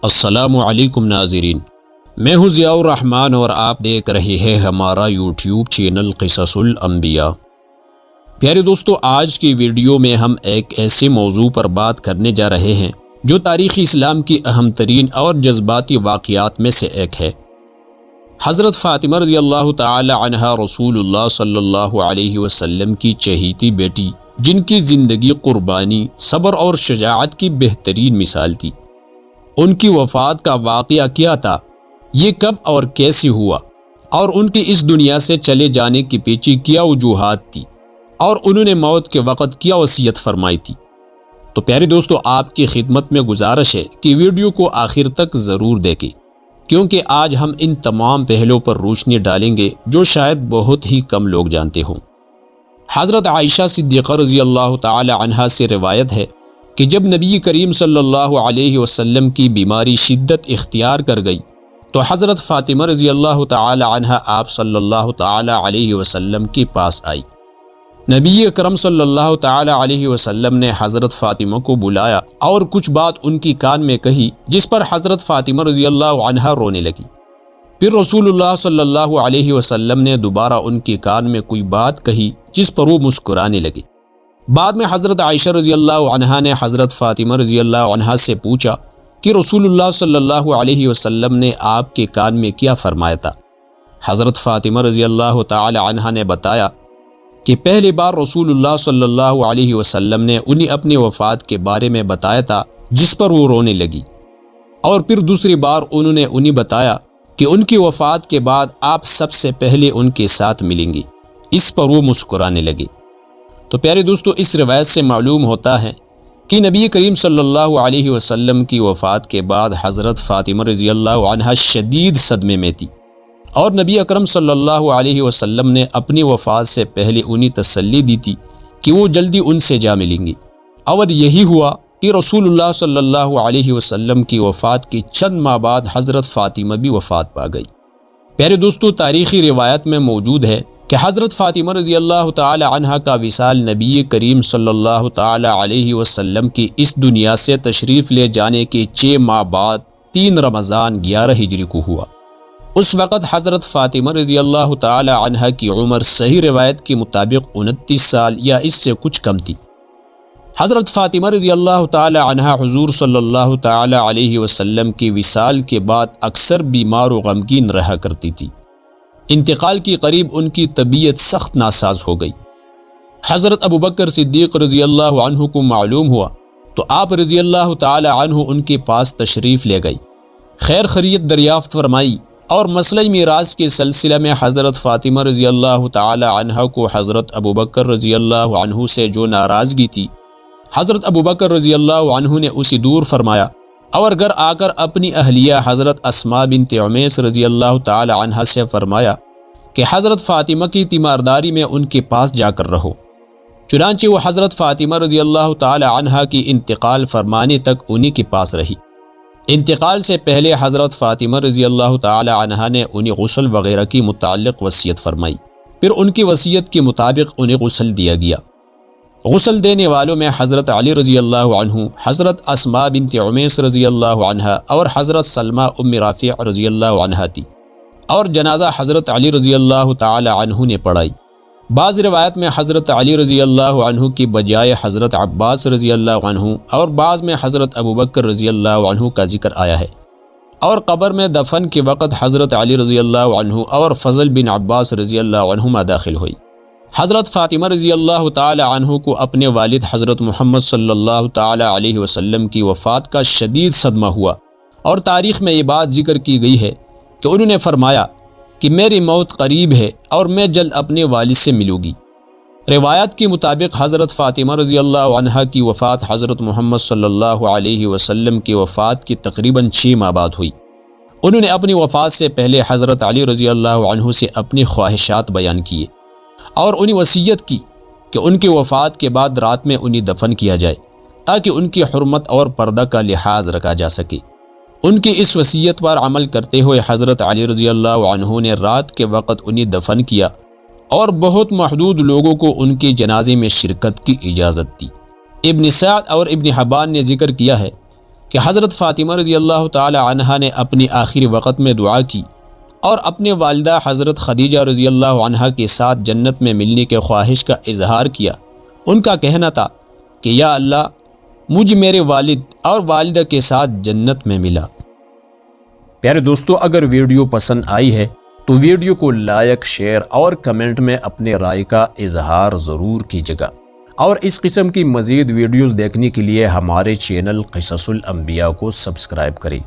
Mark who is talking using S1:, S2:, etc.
S1: السلام علیکم ناظرین، میں ہوں ضیاء الرحمن اور آپ دیکھ رہے ہیں ہمارا یوٹیوب چینل قصص الانبیاء۔ پیارے دوستو، آج کی ویڈیو میں ہم ایک ایسے موضوع پر بات کرنے جا رہے ہیں جو تاریخ اسلام کی اہم ترین اور جذباتی واقعات میں سے ایک ہے۔ حضرت فاطمہ رضی اللہ تعالی عنہا رسول اللہ صلی اللہ علیہ وسلم کی چہیتی بیٹی، جن کی زندگی قربانی، صبر اور شجاعت کی بہترین مثال تھی۔ ان کی وفات کا واقعہ کیا تھا، یہ کب اور کیسے ہوا، اور ان کی اس دنیا سے چلے جانے کے پیچھے کیا وجوہات تھی، اور انہوں نے موت کے وقت کیا وصیت فرمائی تھی۔ تو پیارے دوستو، آپ کی خدمت میں گزارش ہے کہ ویڈیو کو آخر تک ضرور دیکھیں، کیونکہ آج ہم ان تمام پہلوؤں پر روشنی ڈالیں گے جو شاید بہت ہی کم لوگ جانتے ہوں۔ حضرت عائشہ صدیقہ رضی اللہ تعالی عنہا سے روایت ہے کہ جب نبی کریم صلی اللہ علیہ وسلم کی بیماری شدت اختیار کر گئی تو حضرت فاطمہ رضی اللہ تعالی عنہا آپ صلی اللہ تعالی علیہ وسلم کے پاس آئی۔ نبی اکرم صلی اللہ تعالی علیہ وسلم نے حضرت فاطمہ کو بلایا اور کچھ بات ان کی کان میں کہی، جس پر حضرت فاطمہ رضی اللہ عنہا رونے لگی۔ پھر رسول اللہ صلی اللہ علیہ وسلم نے دوبارہ ان کے کان میں کوئی بات کہی، جس پر وہ مسکرانے لگے۔ بعد میں حضرت عائشہ رضی اللہ عنہا نے حضرت فاطمہ رضی اللہ عنہا سے پوچھا کہ رسول اللہ صلی اللہ علیہ وسلم نے آپ کے کان میں کیا فرمایا تھا۔ حضرت فاطمہ رضی اللہ تعالی عنہا نے بتایا کہ پہلی بار رسول اللہ صلی اللہ علیہ وسلم نے انہیں اپنی وفات کے بارے میں بتایا تھا، جس پر وہ رونے لگی، اور پھر دوسری بار انہوں نے انہیں بتایا کہ ان کی وفات کے بعد آپ سب سے پہلے ان کے ساتھ ملیں گے، اس پر وہ مسکرانے لگے۔ تو پیارے دوستو، اس روایت سے معلوم ہوتا ہے کہ نبی کریم صلی اللہ علیہ وسلم کی وفات کے بعد حضرت فاطمہ رضی اللہ عنہا شدید صدمے میں تھی، اور نبی اکرم صلی اللہ علیہ وسلم نے اپنی وفات سے پہلے انہیں تسلی دی تھی کہ وہ جلدی ان سے جا ملیں گے، اور یہی ہوا کہ رسول اللہ صلی اللہ علیہ وسلم کی وفات کے چند ماہ بعد حضرت فاطمہ بھی وفات پا گئی۔ پیارے دوستو، تاریخی روایت میں موجود ہے کہ حضرت فاطمہ رضی اللہ تعالی عنہا کا وصال نبی کریم صلی اللہ تعالی علیہ وسلم کی اس دنیا سے تشریف لے جانے کے 6 ماہ بعد 3 رمضان 11 ہجری کو ہوا۔ اس وقت حضرت فاطمہ رضی اللہ تعالی عنہا کی عمر صحیح روایت کے مطابق 29 سال یا اس سے کچھ کم تھی۔ حضرت فاطمہ رضی اللہ تعالی عنہا حضور صلی اللہ تعالی علیہ وسلم کے وصال کے بعد اکثر بیمار و غمگین رہا کرتی تھی۔ انتقال کے قریب ان کی طبیعت سخت ناساز ہو گئی۔ حضرت ابوبکر صدیق رضی اللہ عنہ کو معلوم ہوا تو آپ رضی اللہ تعالی عنہ ان کے پاس تشریف لے گئی، خیر خیریت دریافت فرمائی، اور مسئلہ میراث کے سلسلہ میں حضرت فاطمہ رضی اللہ تعالی عنہ کو حضرت ابوبکر رضی اللہ عنہ سے جو ناراضگی تھی، حضرت ابوبکر رضی اللہ عنہ نے اسے دور فرمایا، اور گھر آ کر اپنی اہلیہ حضرت اسماء بنت عمیس رضی اللہ تعالی عنہا سے فرمایا کہ حضرت فاطمہ کی تیمارداری میں ان کے پاس جا کر رہو۔ چنانچہ وہ حضرت فاطمہ رضی اللہ تعالی عنہا کی انتقال فرمانے تک انہی کے پاس رہی۔ انتقال سے پہلے حضرت فاطمہ رضی اللہ تعالی عنہا نے انہیں غسل وغیرہ کی متعلق وصیت فرمائی، پھر ان کی وصیت کے مطابق انہیں غسل دیا گیا۔ غسل دینے والوں میں حضرت علی رضی اللہ عنہ، حضرت اسماء بنت عمیس رضی اللہ عنہا اور حضرت سلمہ ام رافع رضی اللہ عنہا تھی، اور جنازہ حضرت علی رضی اللہ تعالی عنہ نے پڑھائی۔ بعض روایت میں حضرت علی رضی اللہ عنہ کی بجائے حضرت عباس رضی اللہ عنہ اور بعض میں حضرت ابوبکر رضی اللہ عنہ کا ذکر آیا ہے، اور قبر میں دفن کے وقت حضرت علی رضی اللہ عنہ اور فضل بن عباس رضی اللہ عنہما داخل ہوئی۔ حضرت فاطمہ رضی اللہ تعالی عنہ کو اپنے والد حضرت محمد صلی اللہ تعالی علیہ وسلم کی وفات کا شدید صدمہ ہوا، اور تاریخ میں یہ بات ذکر کی گئی ہے کہ انہوں نے فرمایا کہ میری موت قریب ہے اور میں جلد اپنے والد سے ملوں گی۔ روایت کے مطابق حضرت فاطمہ رضی اللہ عنہا کی وفات حضرت محمد صلی اللہ علیہ وسلم کی وفات کی تقریباً 6 ماہ بعد ہوئی۔ انہوں نے اپنی وفات سے پہلے حضرت علی رضی اللہ عنہ سے اپنی خواہشات بیان کیے، اور انہیں وصیت کی کہ ان کی وفات کے بعد رات میں انہیں دفن کیا جائے، تاکہ ان کی حرمت اور پردہ کا لحاظ رکھا جا سکے۔ ان کی اس وصیت پر عمل کرتے ہوئے حضرت علی رضی اللہ عنہ نے رات کے وقت انہیں دفن کیا، اور بہت محدود لوگوں کو ان کے جنازے میں شرکت کی اجازت دی۔ ابن سعد اور ابن حبان نے ذکر کیا ہے کہ حضرت فاطمہ رضی اللہ تعالی عنہا نے اپنی آخری وقت میں دعا کی اور اپنے والدہ حضرت خدیجہ رضی اللہ عنہا کے ساتھ جنت میں ملنے کے خواہش کا اظہار کیا۔ ان کا کہنا تھا کہ یا اللہ مجھ میرے والد اور والدہ کے ساتھ جنت میں ملا۔ پیارے دوستو، اگر ویڈیو پسند آئی ہے تو ویڈیو کو لائک، شیئر اور کمنٹ میں اپنے رائے کا اظہار ضرور کیجیے گا، اور اس قسم کی مزید ویڈیوز دیکھنے کے لیے ہمارے چینل قصص الانبیاء کو سبسکرائب کریں۔